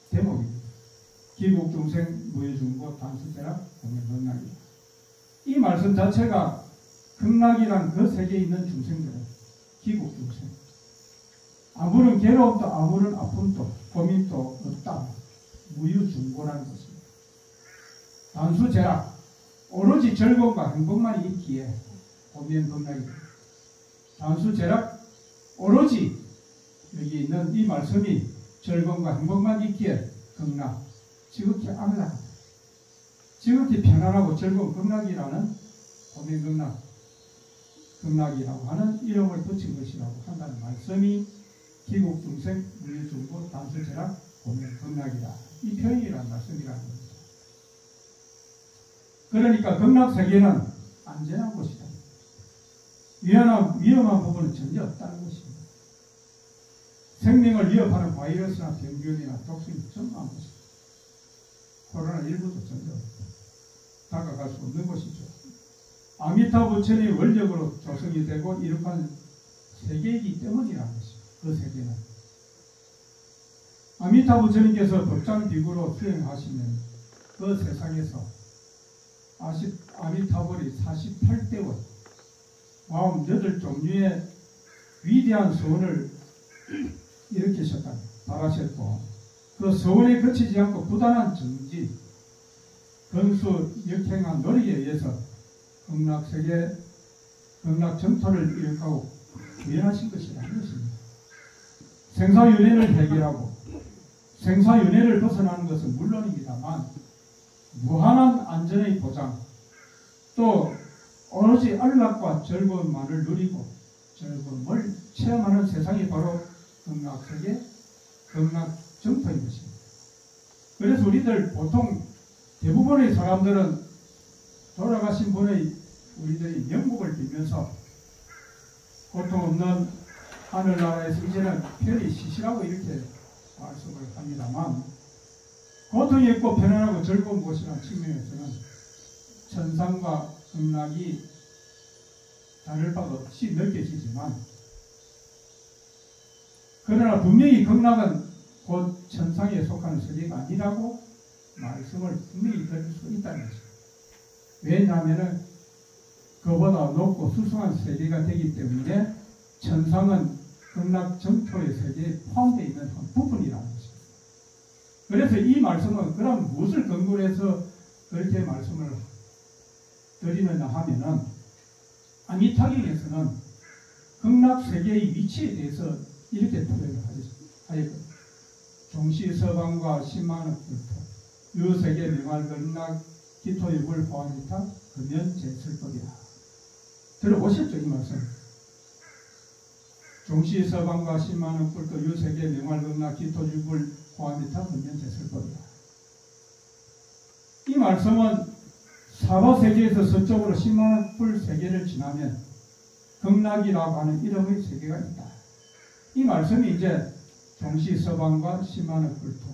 대목입니다. 기국중생 무유중고 단수제락 고면극락이다. 이 말씀 자체가 극락이란 그 세계에 있는 중생들은 기국중생, 아무런 괴로움도 아무런 아픔도 고민도 없다. 무유중고라는 것입니다. 단수제락, 오로지 즐거움과 행복만 있기에 고면극락이다. 단수제락, 오로지 여기 있는 이 말씀이 즐거움과 행복만 있기에 극락, 지극히 안락하다. 지극히 편안하고 즐거운 극락이라는 고면극락, 극락이라고 하는 이름을 붙인 것이라고 한다는 말씀이 기국중생 무유중고 단수제락 고면극락이다. 이 표현이라는 말씀이라는 겁니다. 그러니까 극락세계는 안전한 곳이다. 위험한 부분은 전혀 없다는 것입니다. 생명을 위협하는 바이러스나 병균이나 독성이 전혀 안 것이다. 코로나19도 전혀 다가갈 수 없는 곳이죠. 아미타 부처의 원력으로 조성이 되고 이룩한 세계이기 때문이라는 것입니다. 그 세계는 아미타 부처님께서 법장 비구로 수행하시면 그 세상에서 아미타불이 48대원 48종류의 위대한 서원을 일으키셨다 바라셨고, 그 서원에 그치지 않고 부단한 정지, 건수 역행한 노력에 의해서 극락세계, 극락정토를 일으키고 구현하신 것이라는 것입니다. 생사윤회를 해결하고 생사윤회를 벗어나는 것은 물론입니다만 무한한 안전의 보장, 또 오로지 안락과 즐거움만을 누리고 즐거움을 체험하는 세상이 바로 극락세계, 극락정토인 것입니다. 그래서 우리들 보통 대부분의 사람들은 돌아가신 분의 우리들이 명복을 빌면서 고통 없는 하늘나라에서 이제는 편히 쉬시라고 이렇게 말씀을 합니다만, 고통이 없고 편안하고 즐거운 곳이라는 측면에서는 천상과 극락이 다를 바가 없이 느껴지지만, 그러나 분명히 극락은 곧 천상에 속하는 세계가 아니라고 말씀을 분명히 드릴 수 있다는 것입니다. 왜냐하면 그보다 높고 수승한 세계가 되기 때문에 천상은 극락정토의 세계에 포함되어 있는 한 부분이라는 것입니다. 그래서 이 말씀은 그럼 무엇을 근거로 해서 그렇게 말씀을 드리느냐 하면은, 아미타경에서는 극락세계의 위치에 대해서 이렇게 표현을 하였거든요. 종시서방과 10만억 불토, 유세계 명할 극락 기토육을 보아니타 금연제설법이라. 들어보셨죠 이 말씀? 종시서방과 10만억 불토, 유세계 명할 극락 기토육을 보아니타 금연제설법이라. 이 말씀은 사바세계에서 서쪽으로 10만억 불 세계를 지나면 극락이라고 하는 이름의 세계가 있다. 이 말씀이 이제 종시서방과 10만억 불토,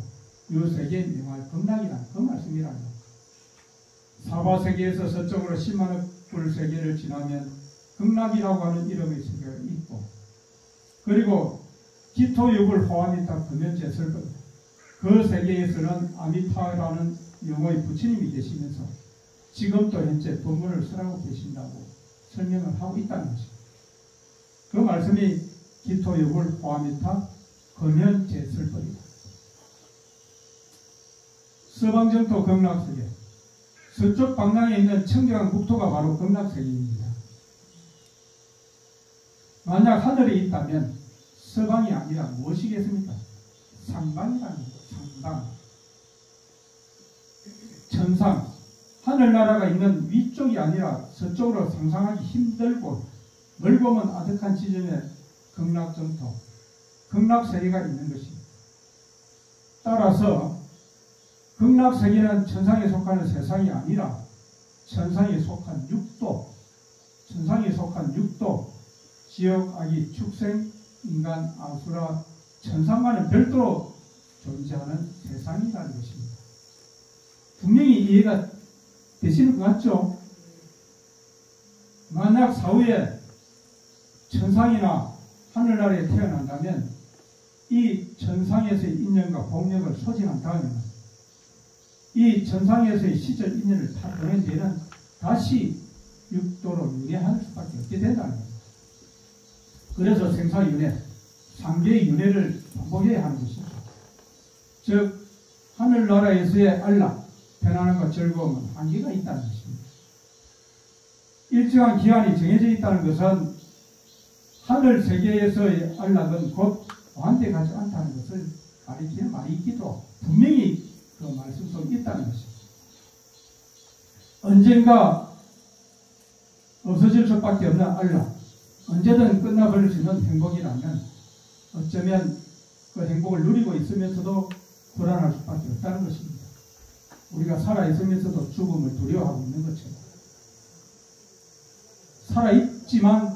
유세계 명할 극락이라는 그 말씀이라는 겁니다. 사바세계에서 서쪽으로 10만억 불 세계를 지나면 극락이라고 하는 이름의 세계가 있고, 그리고 기토육을 호아미타 금연제설법, 그 세계에서는 아미타라는 영어의 부처님이 계시면서 지금도 현재 법문을 설하고 계신다고 설명을 하고 있다는 것입니다. 그 말씀이 기토육을 호아미타 금연제설법이다. 서방정토 극락세계, 서쪽 방향에 있는 청정한 국토가 바로 극락세계입니다. 만약 하늘이 있다면 서방이 아니라 무엇이겠습니까? 상방이라는 거죠. 상방. 천상, 하늘나라가 있는 위쪽이 아니라 서쪽으로 상상하기 힘들고 멀고 먼 아득한 지점에 극락정토, 극락세계가 있는 것입니다. 따라서 극락세계는 천상에 속하는 세상이 아니라 천상에 속한 육도, 천상에 속한 육도, 지옥, 악이, 축생, 인간, 아수라, 천상과는 별도로 존재하는 세상이라는 것입니다. 분명히 이해가 되시는 것 같죠? 만약 사후에 천상이나 하늘나라에 태어난다면 이 천상에서의 인연과 복력을 소진한 다음에는 이 천상에서의 시절 인연을 다 보낸 뒤에는 다시 육도로 윤회할 수밖에 없게 된다는 겁니다. 그래서 생사윤회, 3개의 윤회를 반복해야 하는 것이죠. 즉 하늘나라에서의 안락, 편안함과 즐거움은 한계가 있다는 것입니다. 일정한 기한이 정해져 있다는 것은 하늘 세계에서의 안락은 곧 완벽하지 않다는 것을 가리키는 말이 있기도 분명히 그 말씀 속에 있다는 것입니다. 언젠가 없어질 수밖에 없는 안락, 언제든 끝나버릴 수 있는 행복이라면 어쩌면 그 행복을 누리고 있으면서도 불안할 수밖에 없다는 것입니다. 우리가 살아있으면서도 죽음을 두려워하고 있는 것처럼 살아있지만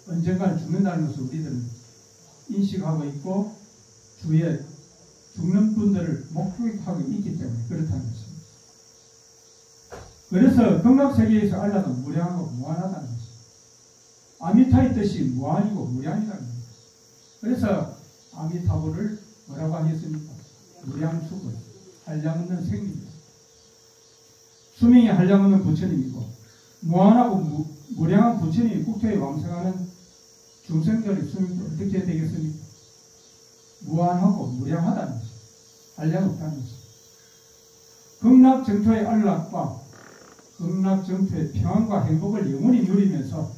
언젠가는 죽는다는 것을 우리들은 인식하고 있고 주위에 죽는 분들을 목격하고 있기 때문에 그렇다는 것입니다. 그래서 극락세계에서 안락은 무량하고 무한하다는 것입니다. 아미타의 뜻이 무한이고 무량이라는 겁니다. 그래서 아미타불을 뭐라고 하겠습니까? 무량수불, 한량없는 생명입니다. 수명이 한량없는 부처님이고 무한하고 무량한 부처님이 국토에 왕생하는 중생들의 수명도 어떻게 되겠습니까? 무한하고 무량하다는 것입니다. 한량없다는 것입니다. 극락정토의 안락과 극락정토의 평안과 행복을 영원히 누리면서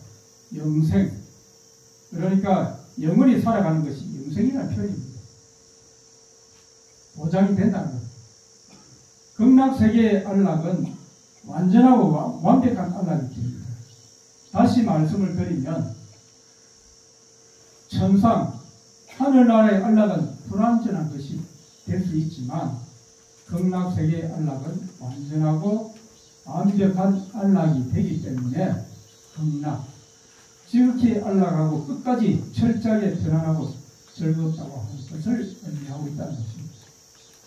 영생, 그러니까 영원히 살아가는 것이 영생이라는 표현입니다. 보장이 된다는 것. 극락세계의 안락은 완전하고 완벽한 안락이 됩니다. 다시 말씀을 드리면 천상, 하늘나라의 안락은 불완전한 것이 될 수 있지만 극락세계의 안락은 완전하고 완벽한 안락이 되기 때문에 극락, 지극히 안락하고 끝까지 철저하게 편안하고 즐겁다고 하는 것을 의미하고 있다는 것입니다.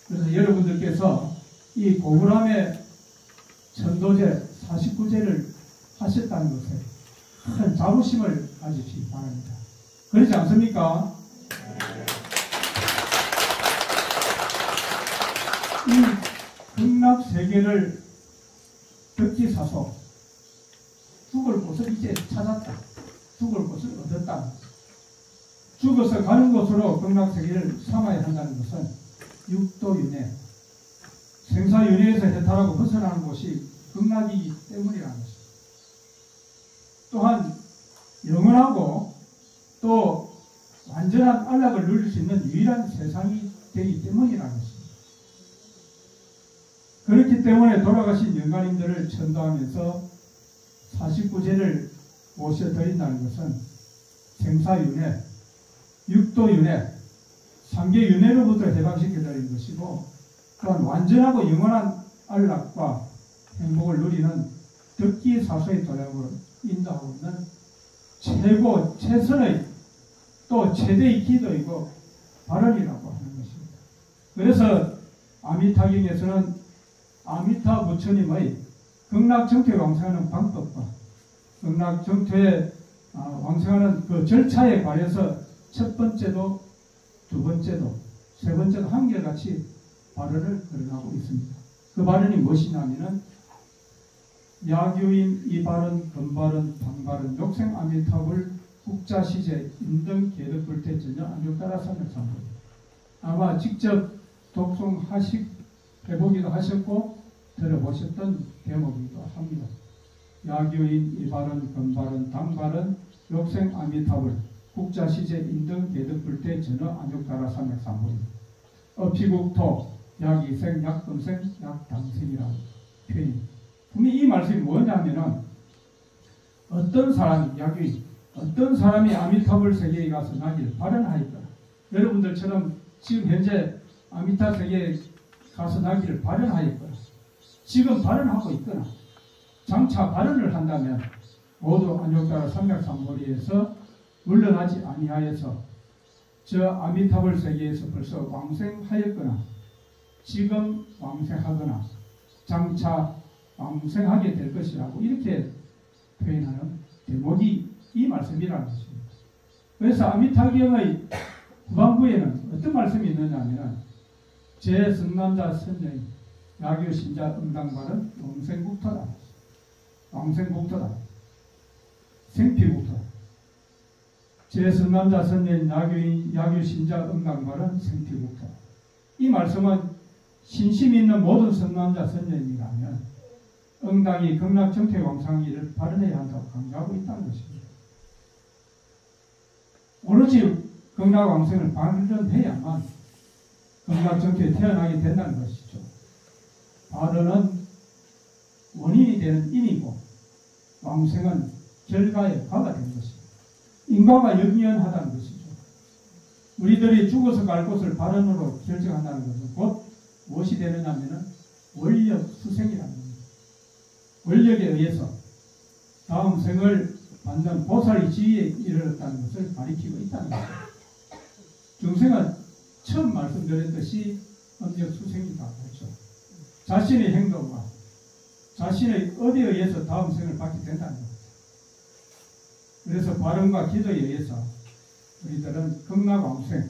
그래서 여러분들께서 이 고구람의 천도제 49제를 하셨다는 것에 큰 자부심을 가지시기 바랍니다. 그렇지 않습니까? 이 극락세계를 덕지사소 죽을 곳을 이제 찾았다. 죽을 곳을 얻었다. 죽어서 가는 곳으로 극락세계를 삼아야 한다는 것은 육도윤회, 생사윤회에서 해탈하고 벗어나는 곳이 극락이기 때문이라는 것입니다. 또한 영원하고 또 완전한 안락을 누릴 수 있는 유일한 세상이 되기 때문이라는 것입니다. 그렇기 때문에 돌아가신 영가님들을 천도하면서 49제를 모셔드린다는 것은 생사윤회, 육도윤회, 3개 윤회로부터 해방시켜드리는 것이고 또한 완전하고 영원한 안락과 행복을 누리는 덕기사소의 도량으로 인도하고 있는 최고, 최선의 또 최대의 기도이고 발언이라고 하는 것입니다. 그래서 아미타경에서는 아미타 부처님의 극락정토에 왕생하는 방법과 극락정토에 왕생하는 그 절차에 관해서 첫 번째도 두 번째도 세 번째도 한결같이 발언을 거론하고 있습니다. 그 발언이 무엇이냐면은 야규인 이발언, 건발언, 방발언, 욕생 아미타불, 국자시제, 인등 계덕불태 전혀 안욕따라 삼맥삼불. 아마 직접 독송해보기도 하셨고 들어보셨던 대목이기도 합니다. 야규인 이발언, 건발언, 당발언, 욕생 아미타불, 국자시제, 인등 계덕불태 전혀 안욕따라 삼맥삼불. 어피국토, 약이생, 약금생, 약당생이라는 표현입니다. 분명히 이 말씀이 뭐냐면은 어떤 사람이 어떤 사람이 아미타불 세계에 가서 나기를 발언하였더라. 여러분들처럼 지금 현재 아미타 세계에 가서 나기를 발언하였거나 지금 발언하고 있거나 장차 발언을 한다면 모두 안욕따라 삼맥삼보리에서 물러나지 아니하여서 저 아미타불 세계에서 벌써 왕생하였거나 지금 왕생하거나 장차 왕생하게 될 것이라고 이렇게 표현하는 대목이 이 말씀이라는 것입니다. 그래서 아미타경의 후반부에는 어떤 말씀이 있느냐 하면 제 성남자 선녀인 야교신자 응당발은 왕생국토다. 왕생국토다. 생피국토다. 제 성남자 선녀인 야교신자 응당발은 생피국토다. 이 말씀은 신심 있는 모든 성남자 선녀님이라면 응당이 극락정퇴왕상기를 발현해야 한다고 강조하고 있다는 것입니다. 오로지 극락왕생을 발현해야만 극락정퇴에 태어나게 된다는 것이죠. 발현은 원인이 되는 인이고 왕생은 결과의 과가 되는 것입니다. 인과가 연연하다는 것이죠. 우리들이 죽어서 갈 곳을 발현으로 결정한다는 것은 곧 무엇이 되느냐면 원력 수생이라는 겁니다. 원력에 의해서 다음 생을 받는 보살의 지위에 이르렀다는 것을 가리키고 있다는 것입니다. 중생은 처음 말씀드렸듯이 음력 수생이다 했죠. 자신의 행동과 자신의 의에 의해서 다음 생을 받게 된다는 겁니다. 그래서 발언과 기도에 의해서 우리들은 극락왕생,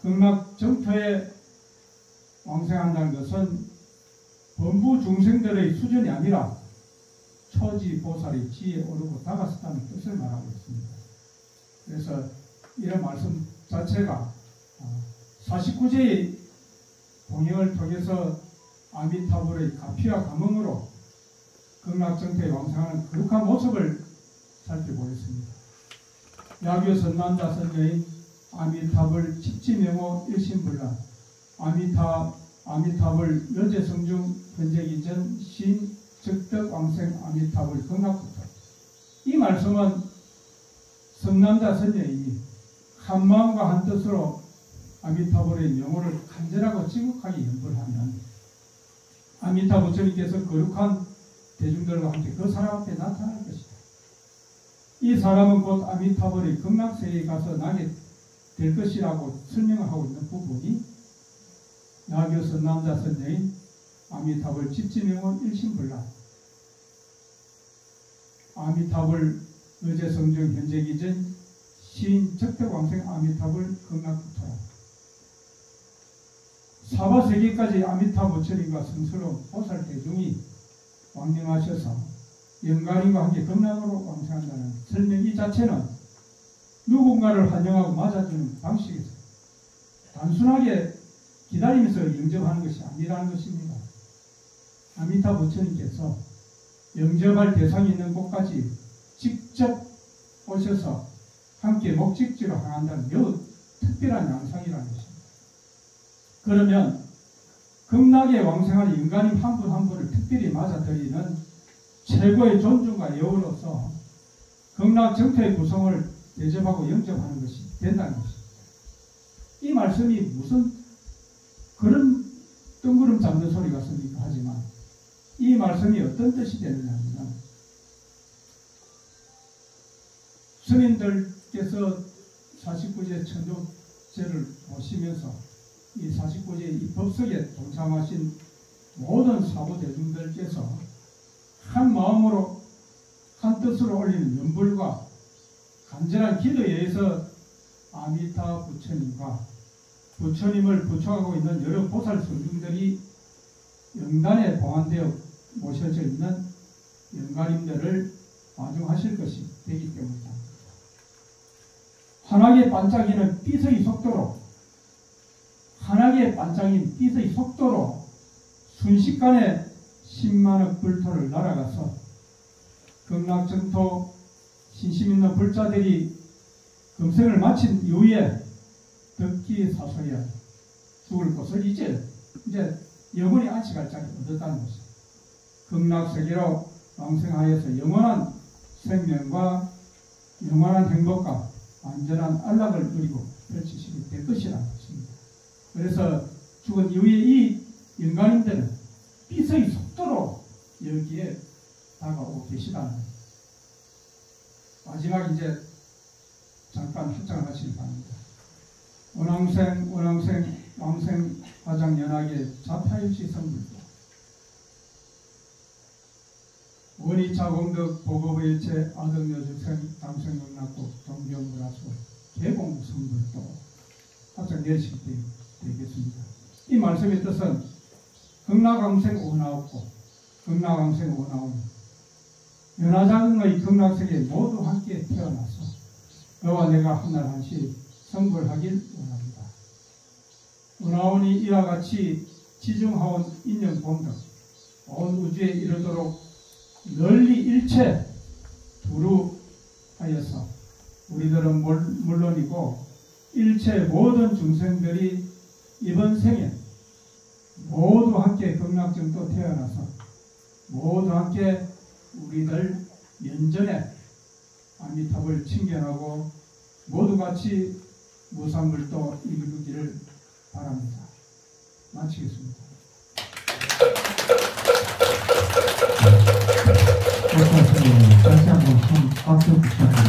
극락정토에 왕생한다는 것은 범부 중생들의 수준이 아니라 초지보살의 지혜에 오르고 다가섰다는 뜻을 말하고 있습니다. 그래서 이런 말씀 자체가 49제의 공행을 통해서 아미타불의 가피와 감흥으로 극락정토에 왕생하는 거룩한 모습을 살펴보겠습니다. 야교 선남자 선녀인 아미타불 집지명호 일신불란 아미타불 여제성중 현재기 전 신 적덕왕생 아미타불 극락부터. 이 말씀은 성남자 선녀인이 한마음과 한뜻으로 아미타불의 명호를 간절하고 지극하게 연불하면 아미타 부처님께서 거룩한 대중들과 함께 그 사람 앞에 나타날 것이다. 이 사람은 곧 아미타불의 극락세계에 가서 나게 될 것이라고 설명하고 있는 부분이 야교 선남자 선녀인 아미타불 집지명호 일신불란 아미타불 의제성중 현재기 전 시인 적덕왕생 아미타불 극락부터라. 사바세계까지 아미타 부처님과 성스러운 보살 대중이 왕명하셔서 영가님과 함께 극락으로 왕생한다는 설명 이 자체는 누군가를 환영하고 맞아주는 방식에서 단순하게 기다리면서 영접하는 것이 아니라는 것입니다. 아미타 부처님께서 영접할 대상이 있는 곳까지 직접 오셔서 함께 목적지로 향한다는 매우 특별한 양상이라는 것입니다. 그러면 극락에 왕생하는 인간님 한 분 한 분을 특별히 맞아들이는 최고의 존중과 예우로서 극락 정토의 구성을 대접하고 영접하는 것이 된다는 것입니다. 이 말씀이 무슨 그런 뜬구름 잡는 소리 같습니까? 하지만 이 말씀이 어떤 뜻이 되느냐 하면 스님들께서 49제 천조제를 보시면서 이 49제 이 법석에 동참하신 모든 사부대중들께서 한 마음으로 한 뜻으로 올리는 연불과 간절한 기도에 의해서 아미타 부처님과 부처님을 부축하고 있는 여러 보살 성중들이 영단에 봉안되어 모셔져 있는 영가님들을 마중하실 것이 되기 때문이다. 환하게 반짝이는 빛의 속도로 환하게 반짝인 빛의 속도로 순식간에 10만억 불토를 날아가서 극락정토 신심 있는 불자들이 금생을 마친 이후에 덕기사소야 죽을 곳을 이제 영원히 안식할 자리를 얻었다는 것입니다. 극락세계로 왕생하여서 영원한 생명과 영원한 행복과 완전한 안락을 누리고 펼치시게 될 것이라는 것입니다. 그래서 죽은 이후에 이 인간인들은 빛의 속도로 여기에 다가오고 계시다는 것입니다. 마지막 이제 잠깐 합장을 하시기 바랍니다. 원왕생 왕생 화장연하게 자타일시 성불도 원희차 공덕 보고부일체 아덕여주생 당생영락국 동경문화소 개봉선물도 합작 내리실 때 되겠습니다. 이 말씀의 뜻은 극락왕생 오나옵고 극락왕생 오나오니 연하장의 극락세계 모두 함께 태어나서 너와 내가 한날 한시 성불하길 원합니다. 오나오니 이와 같이 지중하온 인연본덕 온 우주에 이르도록 널리 일체 두루하여서 우리들은 물론이고 일체 모든 중생들이 이번 생에 모두 함께 극락정도 태어나서 모두 함께 우리들 연전에 아미탑을 칭견하고 모두 같이 무산불도 이루기를 바랍니다. 마치겠습니다. 다시 한번 박수 부탁드립니다.